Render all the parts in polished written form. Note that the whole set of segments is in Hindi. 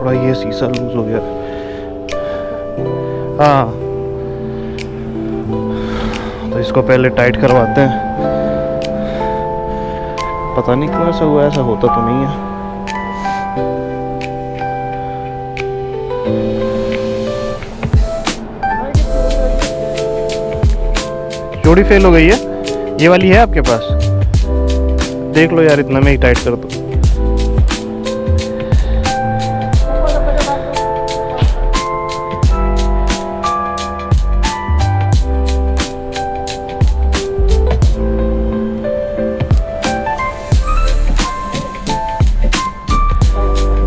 थोड़ा ये शीशा लूज हो गया। हाँ, तो इसको पहले टाइट करवाते हैं। पता नहीं क्यों ऐसा हुआ, ऐसा होता तो नहीं है। जोड़ी फेल हो गई है, ये वाली है आपके पास? देख लो यार, इतना में ही टाइट कर दो।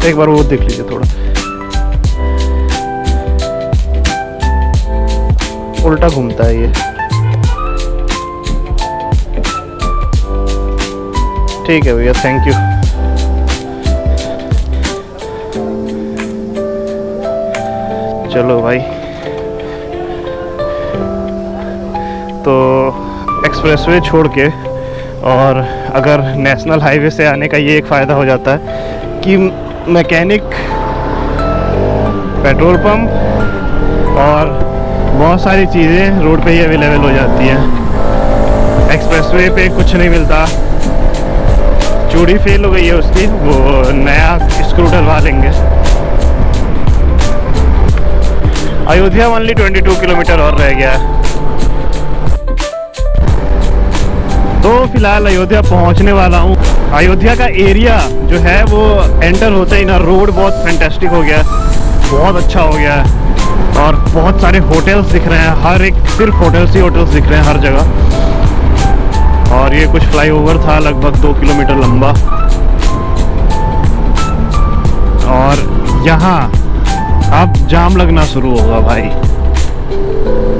एक बार वो देख लीजिए, थोड़ा उल्टा घूमता है ये। ठीक है भैया, थैंक यू। चलो भाई, तो एक्सप्रेसवे छोड़ के और अगर नेशनल हाईवे से आने का ये एक फ़ायदा हो जाता है कि मैकेनिक, पेट्रोल पंप और बहुत सारी चीज़ें रोड पे ही अवेलेबल हो जाती हैं। एक्सप्रेसवे पे कुछ नहीं मिलता। चूड़ी फेल हो गई है उसकी, वो नया स्क्रू डलवा लेंगे। अयोध्या ओनली 22 किलोमीटर और रह गया है। तो फिलहाल अयोध्या पहुंचने वाला हूँ। अयोध्या का एरिया जो है वो एंटर होते ही ना रोड बहुत फैंटास्टिक हो गया, बहुत अच्छा हो गया है। और बहुत सारे होटल्स दिख रहे हैं, हर एक सिर्फ होटल्स ही होटल्स दिख रहे हैं हर जगह। और ये कुछ फ्लाईओवर था लगभग 2 किलोमीटर लंबा। और यहाँ अब जाम लगना शुरू होगा भाई।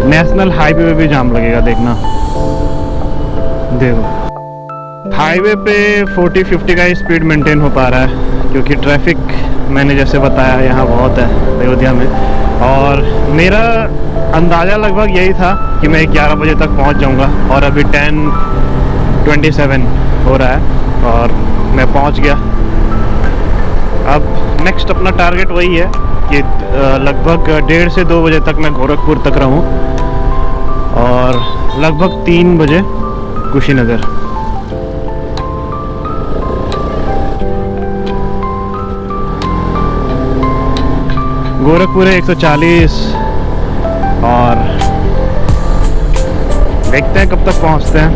नेशनल हाईवे पे भी जाम लगेगा, देखना। देखो, हाईवे पे 40-50 का स्पीड मेंटेन हो पा रहा है क्योंकि ट्रैफिक मैंने जैसे बताया यहाँ बहुत है अयोध्या में। और मेरा अंदाज़ा लगभग यही था कि मैं 11 बजे तक पहुँच जाऊँगा, और अभी 10:27 हो रहा है और मैं पहुँच गया। अब नेक्स्ट अपना टारगेट वही है कि लगभग 1:30 से 2 बजे तक मैं गोरखपुर तक रहूँ और लगभग 3 बजे कुशीनगर। गोरखपुर है 140 और देखते हैं कब तक पहुंचते हैं।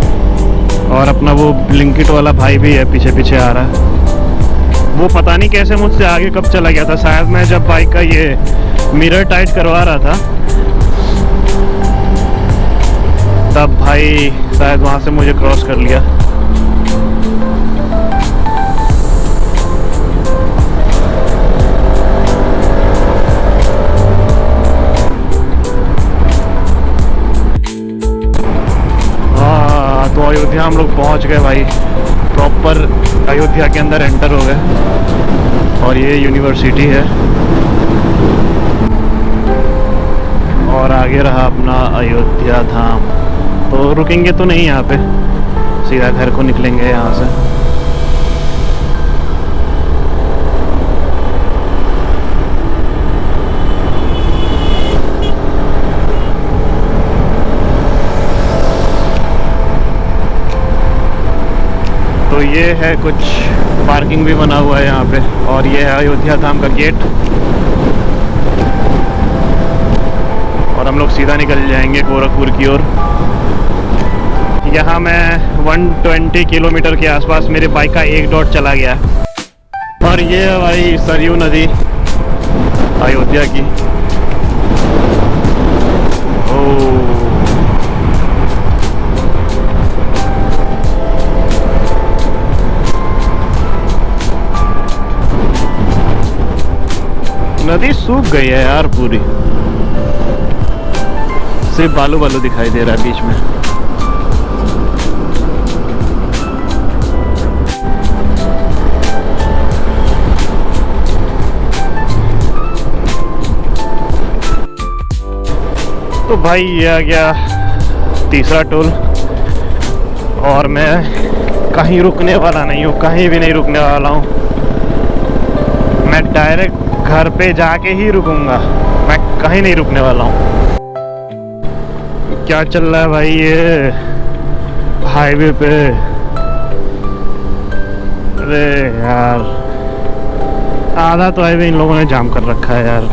और अपना वो ब्लिंकिट वाला भाई भी है, पीछे पीछे आ रहा है। वो पता नहीं कैसे मुझसे आगे कब चला गया था। शायद मैं जब बाइक का ये मिरर टाइट करवा रहा था तब भाई शायद वहाँ से मुझे क्रॉस कर लिया। तो अयोध्या हम लोग पहुँच गए भाई, प्रॉपर अयोध्या के अंदर एंटर हो गए। और ये यूनिवर्सिटी है और आगे रहा अपना अयोध्या धाम। तो रुकेंगे तो नहीं यहाँ पे, सीधा घर को निकलेंगे यहाँ से। तो ये है कुछ पार्किंग भी बना हुआ है यहाँ पे, और ये है अयोध्या धाम का गेट। और हम लोग सीधा निकल जाएंगे गोरखपुर की ओर। यहाँ मैं 120 किलोमीटर के आसपास मेरे बाइक का एक डॉट चला गया। और ये है भाई सरयू नदी अयोध्या की। नदी सूख गई है यार पूरी, सिर्फ बालू बालू दिखाई दे रहा है बीच में। तो भाई ये आ गया तीसरा टोल, और मैं कहीं रुकने वाला नहीं हूँ, कहीं भी नहीं रुकने वाला हूँ। मैं डायरेक्ट घर पे जाके ही रुकूंगा, मैं कहीं नहीं रुकने वाला हूँ। क्या चल रहा है भाई ये हाईवे पे? अरे यार आधा तो हाईवे इन लोगों ने जाम कर रखा है यार।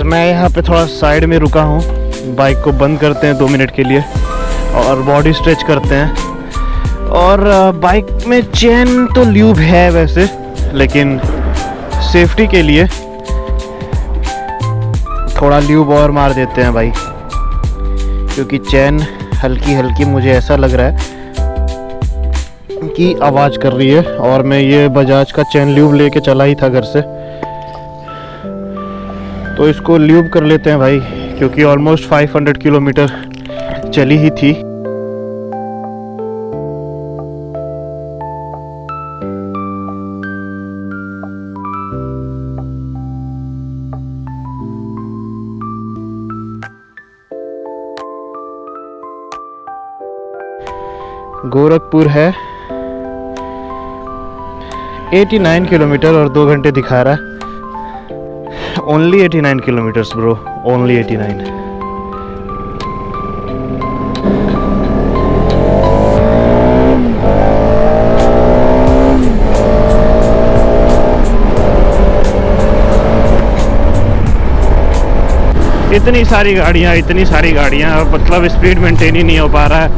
मैं यहाँ पे थोड़ा साइड में रुका हूँ, बाइक को बंद करते हैं 2 मिनट के लिए और बॉडी स्ट्रेच करते हैं। और बाइक में चेन तो ल्यूब है वैसे, लेकिन सेफ्टी के लिए थोड़ा ल्यूब और मार देते हैं भाई, क्योंकि चेन हल्की हल्की मुझे ऐसा लग रहा है कि आवाज़ कर रही है। और मैं ये बजाज का चेन ल्यूब लेके चला ही था घर से, तो इसको ल्यूब कर लेते हैं भाई, क्योंकि ऑलमोस्ट 500 किलोमीटर चली ही थी। गोरखपुर है 89 किलोमीटर और 2 घंटे दिखा रहा है। Only 89 kilometers bro, only 89। इतनी सारी गाड़ियाँ, मतलब स्पीड मेंटेन ही नहीं हो पा रहा है।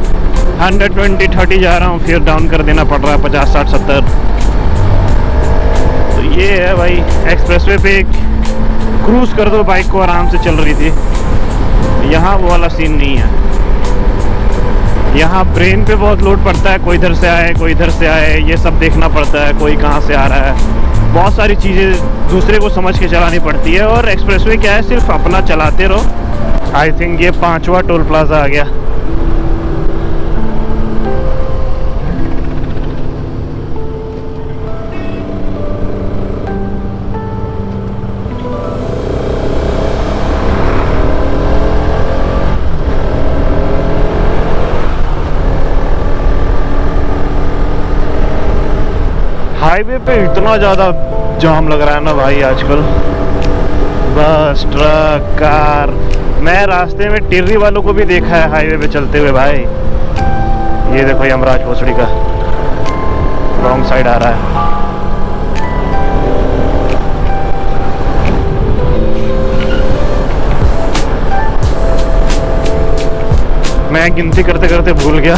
120 30 जा रहा हूँ, फिर डाउन कर देना पड़ रहा है 50 60 70। तो ये है भाई, एक्सप्रेसवे पे एक क्रूज कर दो, बाइक को आराम से चल रही थी। यहाँ वो वाला सीन नहीं है। यहाँ ब्रेन पे बहुत लोड पड़ता है, कोई इधर से आए कोई इधर से आए, ये सब देखना पड़ता है, कोई कहाँ से आ रहा है। बहुत सारी चीज़ें दूसरे को समझ के चलानी पड़ती है। और एक्सप्रेसवे क्या है, सिर्फ अपना चलाते रहो। आई थिंक ये 5वां टोल प्लाजा आ गया। हाईवे पे इतना ज़्यादा जाम लग रहा है ना भाई आजकल, बस ट्रक कार। मैं रास्ते में टिर्री वालों को भी देखा है हाईवे पे चलते हुए भाई। ये देखो यमराज भोसड़ी का रॉन्ग साइड आ रहा है। मैं गिनती करते करते भूल गया,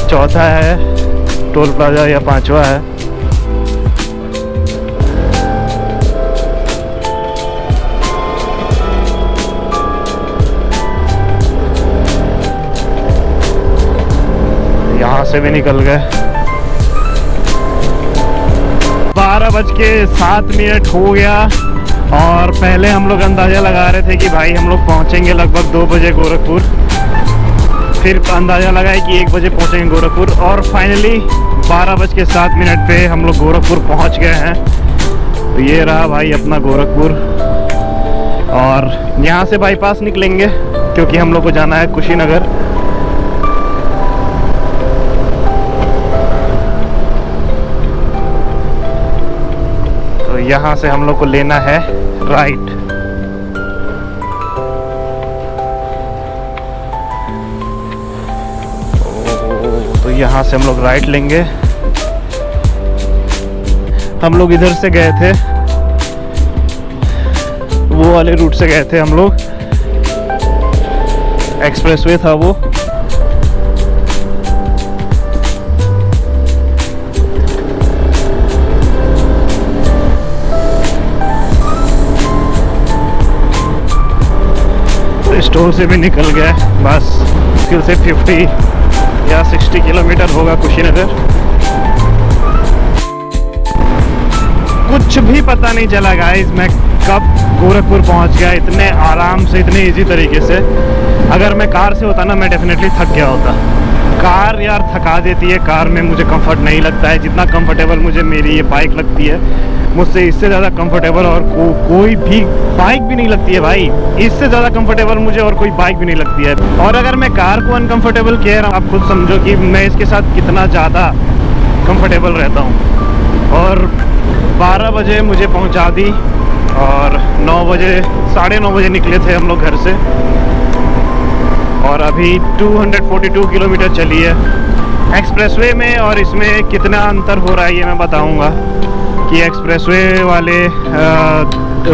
चौथा है टोल प्लाजा या 5वां है। यहाँ से भी निकल गए। 12:07 हो गया और पहले हम लोग अंदाज़ा लगा रहे थे कि भाई हम लोग पहुँचेंगे लगभग 2 बजे गोरखपुर। फिर अंदाज़ा लगाए कि 1 बजे पहुँचेंगे गोरखपुर और फाइनली 12:07 पे हम लोग गोरखपुर पहुँच गए हैं। तो ये रहा भाई अपना गोरखपुर। और यहाँ से बाईपास निकलेंगे क्योंकि हम लोग को जाना है कुशीनगर। तो यहाँ से हम लोग को लेना है राइट। तो यहाँ से हम लोग राइट लेंगे। हम लोग इधर से गए थे, वो वाले रूट से गए थे हम लोग, एक्सप्रेसवे था वो। स्टोर से भी निकल गया, बस मुश्किल से 50 या 60 किलोमीटर होगा कुशीनगर। कुछ भी पता नहीं चला गाइस मैं कब गोरखपुर पहुंच गया इतने आराम से, इतने इजी तरीके से। अगर मैं कार से होता ना मैं डेफिनेटली थक गया होता। कार यार थका देती है, कार में मुझे कंफर्ट नहीं लगता है जितना कंफर्टेबल मुझे मेरी ये बाइक लगती है। मुझसे इससे ज़्यादा कंफर्टेबल और कोई भी बाइक भी नहीं लगती है भाई। इससे ज़्यादा कंफर्टेबल मुझे और कोई बाइक भी नहीं लगती है। और अगर मैं कार को अनकंफर्टेबल कह रहा हूँ, आप खुद समझो कि मैं इसके साथ कितना ज़्यादा कंफर्टेबल रहता हूँ। और 12 बजे मुझे पहुँचा दी और 9 बजे 9:30 बजे निकले थे हम लोग घर से, और अभी 242 किलोमीटर चली है एक्सप्रेसवे में। और इसमें कितना अंतर हो रहा है ये मैं बताऊंगा कि एक्सप्रेसवे वाले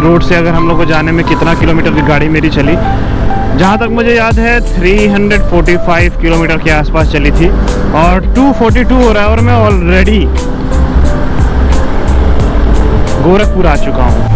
रोड से अगर हम लोग को जाने में कितना किलोमीटर की गाड़ी मेरी चली। जहाँ तक मुझे याद है 345 किलोमीटर के आसपास चली थी और 242 हो रहा है और मैं ऑलरेडी गोरखपुर आ चुका हूँ।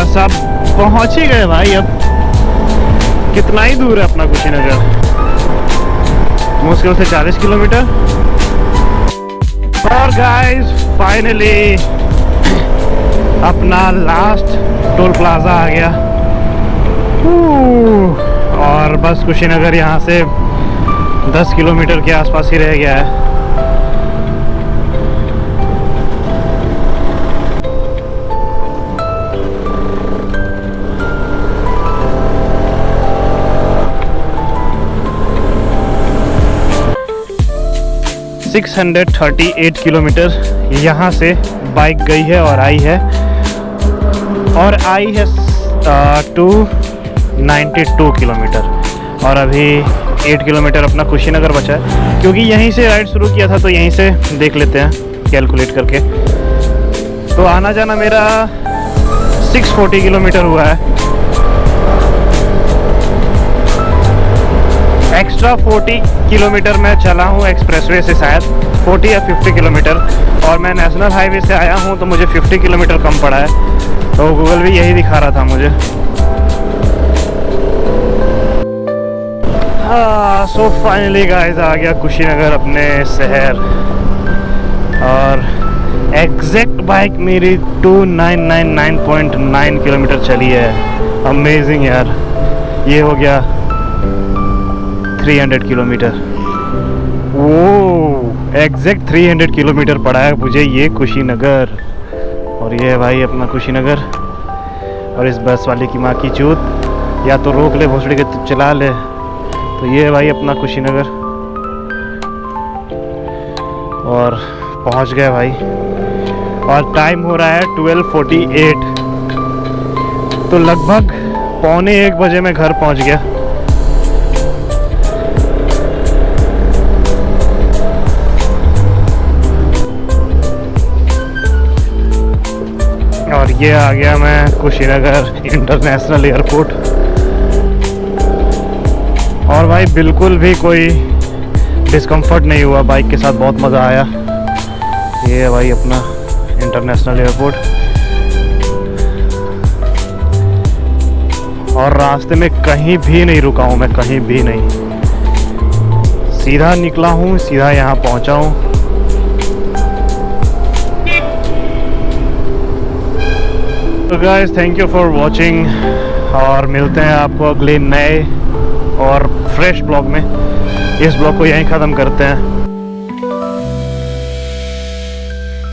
सब पहुंच ही गए भाई। अब कितना ही दूर है अपना कुशीनगर, मुश्किल से 40 किलोमीटर। और गाइस फाइनली अपना लास्ट टोल प्लाजा आ गया और बस कुशीनगर यहाँ से 10 किलोमीटर के आसपास ही रह गया है। सिक्स 638 किलोमीटर यहाँ से बाइक गई है और आई है 292 किलोमीटर। और अभी 8 किलोमीटर अपना कुशीनगर बचा है, क्योंकि यहीं से राइड शुरू किया था तो यहीं से देख लेते हैं कैलकुलेट करके। तो आना जाना मेरा 640 किलोमीटर हुआ है। एक्स्ट्रा 40 किलोमीटर मैं चला हूँ एक्सप्रेसवे से, शायद 40 या 50 किलोमीटर, और मैं नेशनल हाईवे से आया हूँ तो मुझे 50 किलोमीटर कम पड़ा है। तो गूगल भी यही दिखा रहा था मुझे। हाँ, सो फाइनली गाइस आ गया कुशीनगर अपने शहर, और एग्जैक्ट बाइक मेरी 2999.9 किलोमीटर चली है। अमेजिंग यार, ये हो गया 300 किलोमीटर। वो एग्जैक्ट 300 किलोमीटर पड़ा है मुझे ये कुशीनगर। और ये है भाई अपना कुशीनगर। और इस बस वाले की माँ की चूत, या तो रोक ले भोसड़ी के तो चला ले। तो ये है भाई अपना कुशीनगर, और पहुंच गए भाई। और टाइम हो रहा है 12:48, तो लगभग 12:45 बजे मैं घर पहुंच गया। और ये आ गया मैं कुशीनगर इंटरनेशनल एयरपोर्ट। और भाई बिल्कुल भी कोई डिस्कम्फर्ट नहीं हुआ, बाइक के साथ बहुत मज़ा आया। ये है भाई अपना इंटरनेशनल एयरपोर्ट। और रास्ते में कहीं भी नहीं रुका हूँ मैं, कहीं भी नहीं, सीधा निकला हूँ, सीधा यहाँ पहुँचा हूँ। तो guys thank you for watching, और मिलते हैं आपको अगले नए और फ्रेश ब्लॉग में। इस ब्लॉग को यहीं ख़त्म करते हैं।